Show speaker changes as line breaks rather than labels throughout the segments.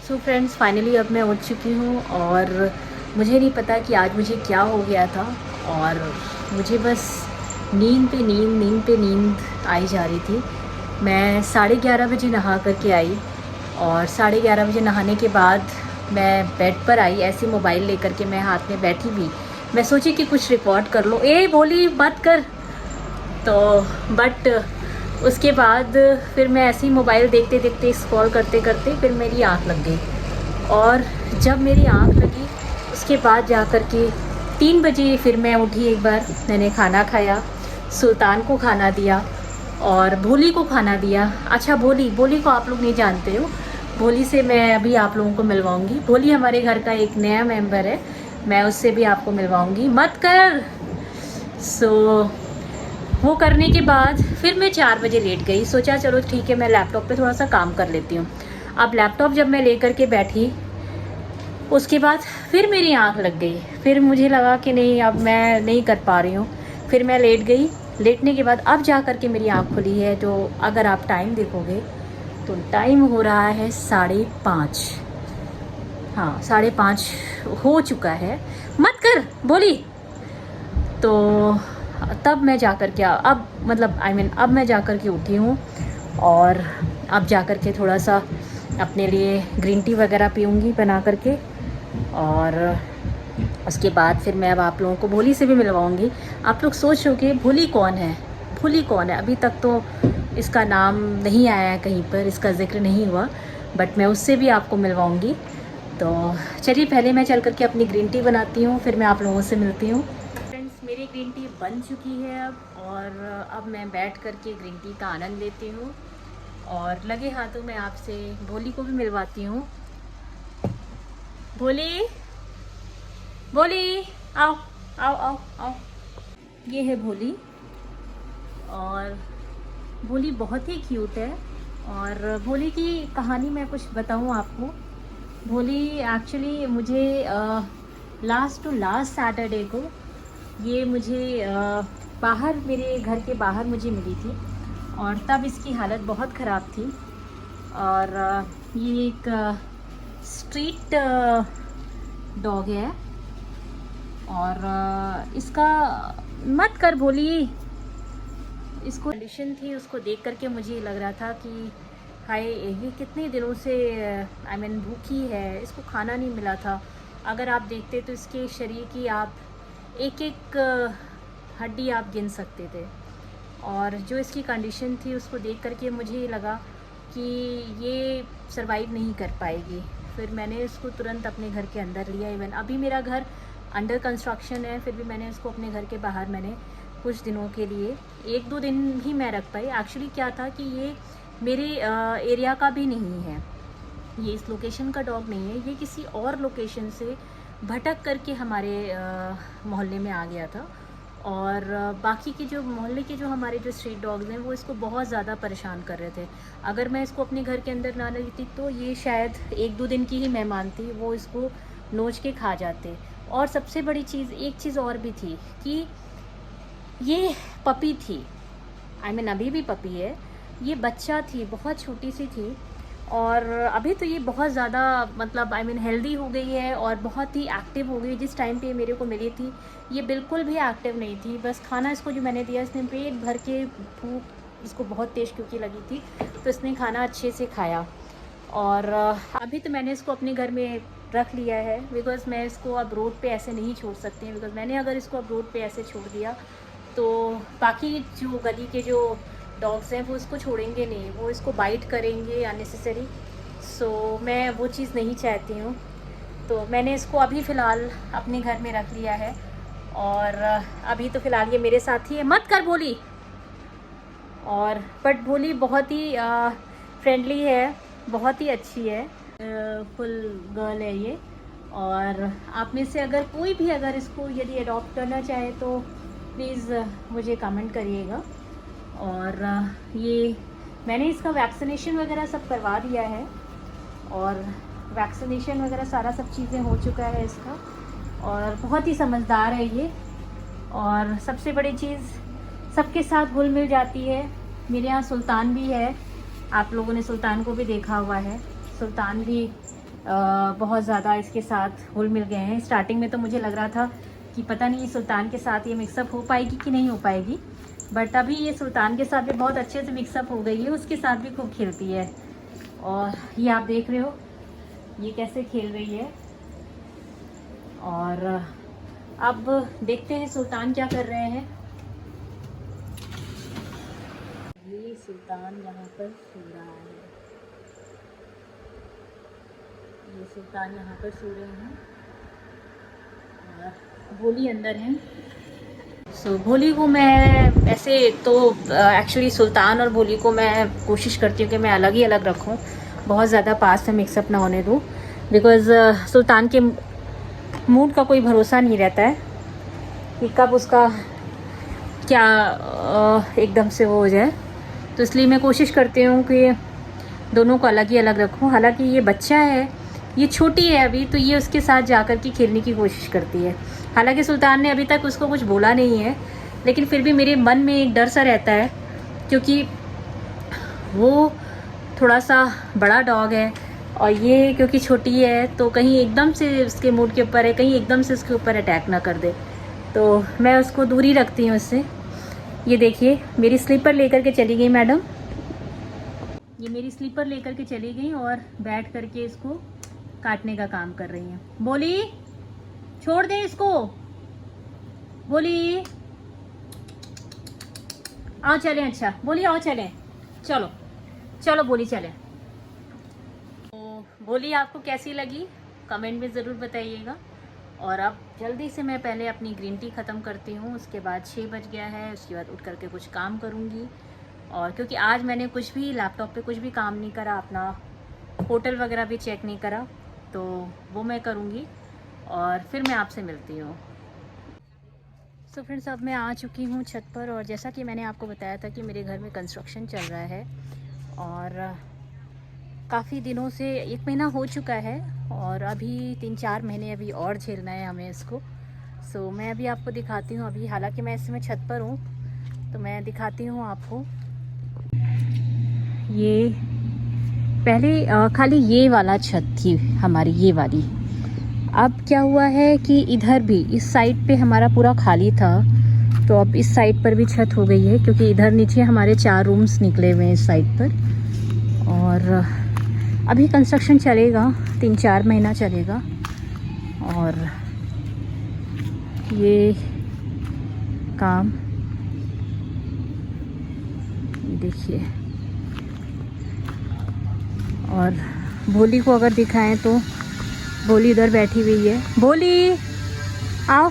So friends, finally अब मैं उठ चुकी हूँ और मुझे नहीं पता कि आज मुझे क्या हो गया था। और मुझे बस नींद पे नींद आई जा रही थी। मैं 11:30 बजे नहा करके आई और 11:30 बजे नहाने के बाद मैं बेड पर आई, ऐसे मोबाइल लेकर के मैं हाथ में बैठी हुई। मैं सोची कि कुछ रिकॉर्ड कर लो, ए बोली मत कर। तो बट उसके बाद फिर मैं ऐसे ही मोबाइल देखते देखते स्क्रॉल करते करते फिर मेरी आँख लग गई। और जब मेरी आँख लगी उसके बाद जा कर के 3 बजे फिर मैं उठी। एक बार मैंने खाना खाया, सुल्तान को खाना दिया और भोली को खाना दिया। अच्छा, भोली को आप लोग नहीं जानते हो। भोली से मैं अभी आप लोगों को मिलवाऊंगी। भोली हमारे घर का एक नया मेंबर है, मैं उससे भी आपको मिलवाऊंगी। मत कर। वो करने के बाद फिर मैं 4 बजे लेट गई। सोचा चलो ठीक है, मैं लैपटॉप पे थोड़ा सा काम कर लेती हूँ। अब लैपटॉप जब मैं लेकर के बैठी उसके बाद फिर मेरी आँख लग गई। फिर मुझे लगा कि नहीं, अब मैं नहीं कर पा रही हूँ। फिर मैं लेट गई। लेटने के बाद अब जा कर के मेरी आँख खुली है। तो अगर आप टाइम देखोगे तो टाइम हो रहा है 5:30। हाँ, 5:30 हो चुका है। मत कर बोली। तो तब मैं जा कर के अब मतलब अब मैं जा कर के उठी हूँ और अब जा कर के थोड़ा सा अपने लिए ग्रीन टी वगैरह पीऊँगी बना करके। और उसके बाद फिर मैं अब आप लोगों को भोली से भी मिलवाऊँगी। आप लोग सोच रहे हो भोली कौन है, भोली कौन है? अभी तक तो इसका नाम नहीं आया है, कहीं पर इसका जिक्र नहीं हुआ, बट मैं उससे भी आपको मिलवाऊँगी। तो चलिए, पहले मैं चल करके अपनी ग्रीन टी बनाती हूँ, फिर मैं आप लोगों से मिलती हूँ। फ्रेंड्स, मेरी ग्रीन टी बन चुकी है अब, और अब मैं बैठ करके ग्रीन टी का आनंद लेती हूँ और लगे हाथों में आपसे भोली को भी मिलवाती हूँ। भोली, भोली, आओ आओ आओ आओ। ये है भोली, और भोली बहुत ही क्यूट है। और भोली की कहानी मैं कुछ बताऊँ आपको। भोली एक्चुअली मुझे लास्ट सैटरडे को ये मुझे बाहर, मेरे घर के बाहर मुझे मिली थी और तब इसकी हालत बहुत ख़राब थी। और ये एक स्ट्रीट डॉग है और इसका मत कर भोली। इसको कंडीशन थी, उसको देख करके मुझे लग रहा था कि हाय, ये कितने दिनों से भूखी है, इसको खाना नहीं मिला था। अगर आप देखते तो इसके शरीर की आप एक एक हड्डी आप गिन सकते थे। और जो इसकी कंडीशन थी उसको देख करके मुझे लगा कि ये सरवाइव नहीं कर पाएगी। फिर मैंने इसको तुरंत अपने घर के अंदर लिया। इवन अभी मेरा घर अंडर कंस्ट्रक्शन है, फिर भी मैंने इसको अपने घर के बाहर मैंने कुछ दिनों के लिए 1-2 दिन ही मैं रख पाई। एक्चुअली क्या था कि ये मेरे एरिया का भी नहीं है, ये इस लोकेशन का डॉग नहीं है, ये किसी और लोकेशन से भटक करके हमारे मोहल्ले में आ गया था। और बाकी के जो मोहल्ले के जो हमारे जो स्ट्रीट डॉग्स हैं वो इसको बहुत ज़्यादा परेशान कर रहे थे। अगर मैं इसको अपने घर के अंदर ना लेती तो ये शायद 1-2 दिन की ही मेहमान थी, वो इसको नोच के खा जाते। और सबसे बड़ी चीज़, एक चीज़ और भी थी कि ये पपी थी, अभी भी पपी है। ये बच्चा थी, बहुत छोटी सी थी, और अभी तो ये बहुत ज़्यादा मतलब हेल्दी हो गई है और बहुत ही एक्टिव हो गई। जिस टाइम पे मेरे को मिली थी ये बिल्कुल भी एक्टिव नहीं थी। बस खाना इसको जो मैंने दिया, इसने पेट भर के, भूख इसको बहुत तेज़ क्योंकि लगी थी, तो इसने खाना अच्छे से खाया। और अभी तो मैंने इसको अपने घर में रख लिया है, बिकॉज़ मैं इसको अब रोड पे ऐसे नहीं छोड़ सकती, बिकॉज़ मैंने अगर इसको अब रोड पे ऐसे छोड़ दिया तो बाकी जो गली के जो डॉग्स हैं वो इसको छोड़ेंगे नहीं, वो इसको बाइट करेंगे अननेसेसरी। सो मैं वो चीज़ नहीं चाहती हूँ। तो मैंने इसको अभी फ़िलहाल अपने घर में रख लिया है और अभी तो फ़िलहाल ये मेरे साथ ही है। मत कर भोली। और बट भोली बहुत ही फ्रेंडली है, बहुत ही अच्छी है, फुल गर्ल है ये। और आप में से अगर कोई भी अगर इसको यदि अडॉप्ट करना चाहे तो प्लीज़ मुझे कमेंट करिएगा। और ये मैंने इसका वैक्सीनेशन वगैरह सब करवा दिया है, और वैक्सीनेशन वगैरह सारा सब चीज़ें हो चुका है इसका। और बहुत ही समझदार है ये, और सबसे बड़ी चीज़ सबके साथ घुल मिल जाती है। मेरे यहाँ सुल्तान भी है, आप लोगों ने सुल्तान को भी देखा हुआ है। सुल्तान भी बहुत ज़्यादा इसके साथ घुल मिल गए हैं। स्टार्टिंग में तो मुझे लग रहा था कि पता नहीं सुल्तान के साथ ये मिक्सअप हो पाएगी कि नहीं हो पाएगी, बट अभी ये सुल्तान के साथ भी बहुत अच्छे से मिक्सअप हो गई है, उसके साथ भी खूब खेलती है। और ये आप देख रहे हो ये कैसे खेल रही है। और अब देखते हैं सुल्तान क्या कर रहे हैं। ये सुल्तान यहाँ पर सो रहा है, ये सुल्तान यहाँ पर सो रहे हैं और भोली अंदर हैं। सो भोली को मैं ऐसे तो एक्चुअली सुल्तान और भोली को मैं कोशिश करती हूँ कि मैं अलग ही अलग रखूँ, बहुत ज़्यादा पास में मिक्सअप ना होने दूँ, बिकॉज़ सुल्तान के मूड का कोई भरोसा नहीं रहता है कि कब उसका क्या एकदम से वो हो जाए। तो इसलिए मैं कोशिश करती हूँ कि दोनों को अलग ही अलग रखूँ। हालांकि ये बच्चा है, ये छोटी है अभी, तो ये उसके साथ जाकर के खेलने की कोशिश करती है। हालांकि सुल्तान ने अभी तक उसको कुछ बोला नहीं है, लेकिन फिर भी मेरे मन में एक डर सा रहता है, क्योंकि वो थोड़ा सा बड़ा डॉग है और ये क्योंकि छोटी है तो कहीं एकदम से उसके मूड के ऊपर है, कहीं एकदम से उसके ऊपर अटैक ना कर दे, तो मैं उसको दूरी रखती हूँ उससे। ये देखिए मेरी स्लीपर लेकर के चली गई मैडम, ये मेरी स्लीपर लेकर के चली गई और बैठ करके इसको काटने का काम कर रही हैं। बोली छोड़ दे इसको, बोली आओ चलें। अच्छा बोली आओ चलें, चलो चलो बोली चलें। तो बोली आपको कैसी लगी कमेंट में ज़रूर बताइएगा। और अब जल्दी से मैं पहले अपनी ग्रीन टी ख़त्म करती हूँ, उसके बाद 6 बज गया है, उसके बाद उठ करके कुछ काम करूँगी। और क्योंकि आज मैंने कुछ भी लैपटॉप पे कुछ भी काम नहीं करा, अपना होटल वगैरह भी चेक नहीं करा, तो वो मैं करूँगी और फिर मैं आपसे मिलती हूँ। सो फ्रेंड्स अब मैं आ चुकी हूँ छत पर, और जैसा कि मैंने आपको बताया था कि मेरे घर में कंस्ट्रक्शन चल रहा है और काफ़ी दिनों से 1 महीना हो चुका है और अभी 3-4 महीने अभी और झेलना है हमें इसको। सो मैं अभी आपको दिखाती हूँ। अभी हालांकि मैं इसमें छत पर हूँ तो मैं दिखाती हूँ आपको। ये पहले खाली ये वाला छत थी हमारी, ये वाली। अब क्या हुआ है कि इधर भी इस साइड पे हमारा पूरा खाली था, तो अब इस साइड पर भी छत हो गई है, क्योंकि इधर नीचे हमारे 4 रूम्स निकले हुए हैं इस साइड पर। और अभी कंस्ट्रक्शन चलेगा, 3-4 महीना चलेगा। और ये काम देखिए। और भोली को अगर दिखाएं तो भोली इधर बैठी हुई है। भोली आओ,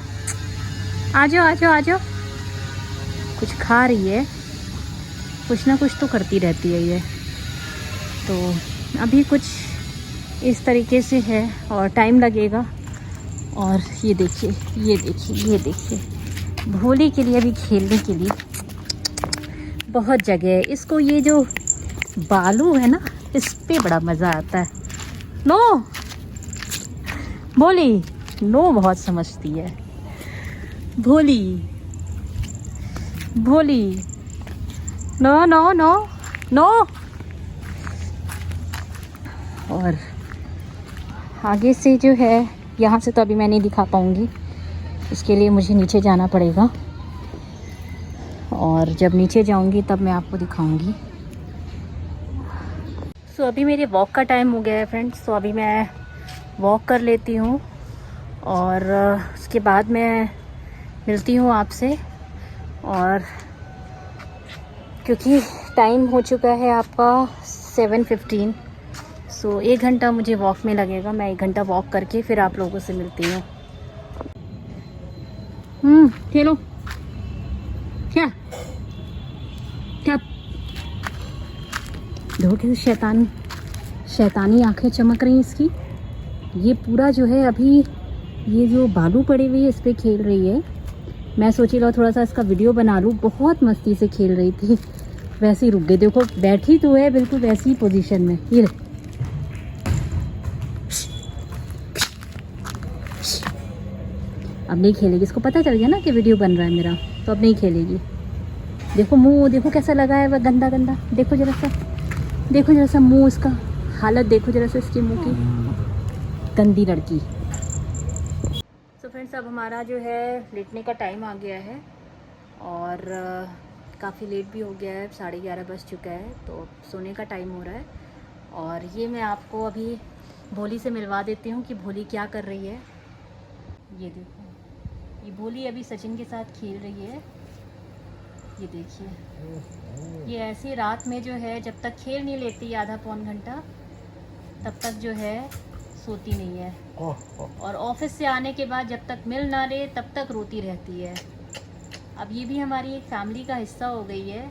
आ जाओ आ जाओ आ जाओ। कुछ खा रही है, कुछ ना कुछ तो करती रहती है ये। तो अभी कुछ इस तरीके से है और टाइम लगेगा। और ये देखिए ये देखिए ये देखिए, भोली के लिए अभी खेलने के लिए बहुत जगह है। इसको ये जो बालू है ना, इस पे बड़ा मज़ा आता है। नो भोली, नो बहुत समझती है भोली। भोली नो नो नो नो। और आगे से जो है, यहाँ से तो अभी मैं नहीं दिखा पाऊँगी, इसके लिए मुझे नीचे जाना पड़ेगा। और जब नीचे जाऊँगी तब मैं आपको दिखाऊँगी। सो अभी मेरे वॉक का टाइम हो गया है फ्रेंड्स, तो अभी मैं वॉक कर लेती हूँ और उसके बाद मैं मिलती हूँ आपसे। और क्योंकि टाइम हो चुका है आपका 7:15, सो 1 घंटा मुझे वॉक में लगेगा। मैं 1 घंटा वॉक करके फिर आप लोगों से मिलती हूँ। खेलो क्या क्या, देखो कैसे शैतानी आंखें चमक रही हैं इसकी। ये पूरा जो है अभी ये जो बालू पड़ी हुई है इस पर खेल रही है। मैं सोची लो थोड़ा सा इसका वीडियो बना लूँ, बहुत मस्ती से खेल रही थी, वैसे ही रुक गई। देखो बैठी तो है बिल्कुल वैसी ही पोजीशन में। ये अब नहीं खेलेगी, इसको पता चल गया ना कि वीडियो बन रहा है मेरा, तो अब नहीं खेलेगी। देखो मुंह देखो कैसा लगा है वह, गंदा गंदा। देखो जरा सा, देखो जरा सा मुंह, इसका हालत देखो जरा सा इसके मुंह की। गंदी लड़की। तो फ्रेंड्स अब हमारा जो है लेटने का टाइम आ गया है और काफ़ी लेट भी हो गया है, 11:30 बज चुका है, तो सोने का टाइम हो रहा है। और ये मैं आपको अभी भोली से मिलवा देती हूँ कि भोली क्या कर रही है। ये देखो, ये भोली अभी सचिन के साथ खेल रही है। ये देखिए, ये ऐसी रात में जो है जब तक खेल नहीं लेती आधा पौन घंटा तब तक जो है सोती नहीं है, और ऑफिस से आने के बाद जब तक मिल ना ले तब तक रोती रहती है। अब ये भी हमारी एक फैमिली का हिस्सा हो गई है।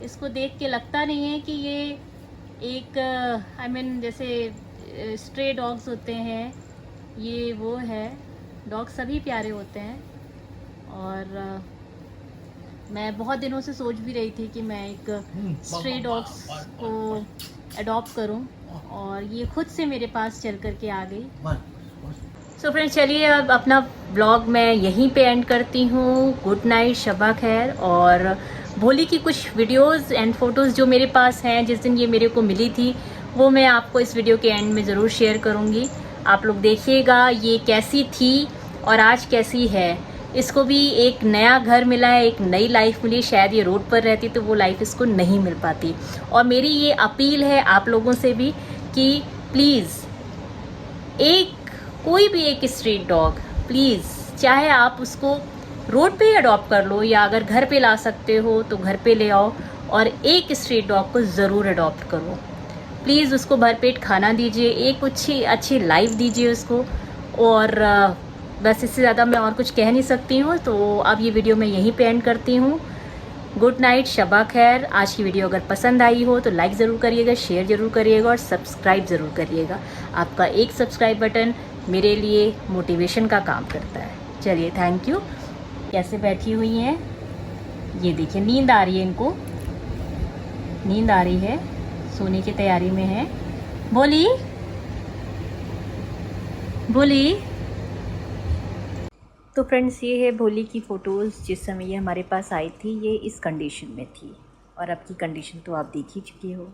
इसको देख के लगता नहीं है कि ये एक जैसे स्ट्रे डॉग्स होते हैं, ये वो है। डॉग सभी प्यारे होते हैं और मैं बहुत दिनों से सोच भी रही थी कि मैं एक स्ट्रे डॉग्स को अडॉप्ट करूं, और ये खुद से मेरे पास चल कर के आ गई। सो फ्रेंड्स, चलिए अब अपना ब्लॉग मैं यहीं पे एंड करती हूँ। गुड नाइट, शबा खैर। और भोली की कुछ वीडियोस एंड फोटोज़ जो मेरे पास हैं, जिस दिन ये मेरे को मिली थी, वो मैं आपको इस वीडियो के एंड में ज़रूर शेयर करूँगी। आप लोग देखिएगा ये कैसी थी और आज कैसी है। इसको भी एक नया घर मिला है, एक नई लाइफ मिली। शायद ये रोड पर रहती तो वो लाइफ इसको नहीं मिल पाती। और मेरी ये अपील है आप लोगों से भी कि प्लीज़ कोई भी एक स्ट्रीट डॉग, प्लीज़, चाहे आप उसको रोड पे अडॉप्ट कर लो या अगर घर पे ला सकते हो तो घर पे ले आओ, और एक स्ट्रीट डॉग को ज़रूर अडॉप्ट करो। प्लीज़ उसको भरपेट खाना दीजिए, एक अच्छी लाइफ दीजिए उसको। और बस इससे ज़्यादा मैं और कुछ कह नहीं सकती हूँ। तो अब ये वीडियो मैं यहीं पे एंड करती हूँ। गुड नाइट, शबा खैर। आज की वीडियो अगर पसंद आई हो तो लाइक ज़रूर करिएगा, शेयर ज़रूर करिएगा और सब्सक्राइब ज़रूर करिएगा। आपका एक सब्सक्राइब बटन मेरे लिए मोटिवेशन का काम करता है। चलिए, थैंक यू। कैसे बैठी हुई हैं, ये देखिए, नींद आ रही है इनको, नींद आ रही है, सोने की तैयारी में है। बोली बोली। तो फ्रेंड्स, ये है भोली की फ़ोटोज़ जिस समय ये हमारे पास आई थी। ये इस कंडीशन में थी और अब की कंडीशन तो आप देख ही चुके हो।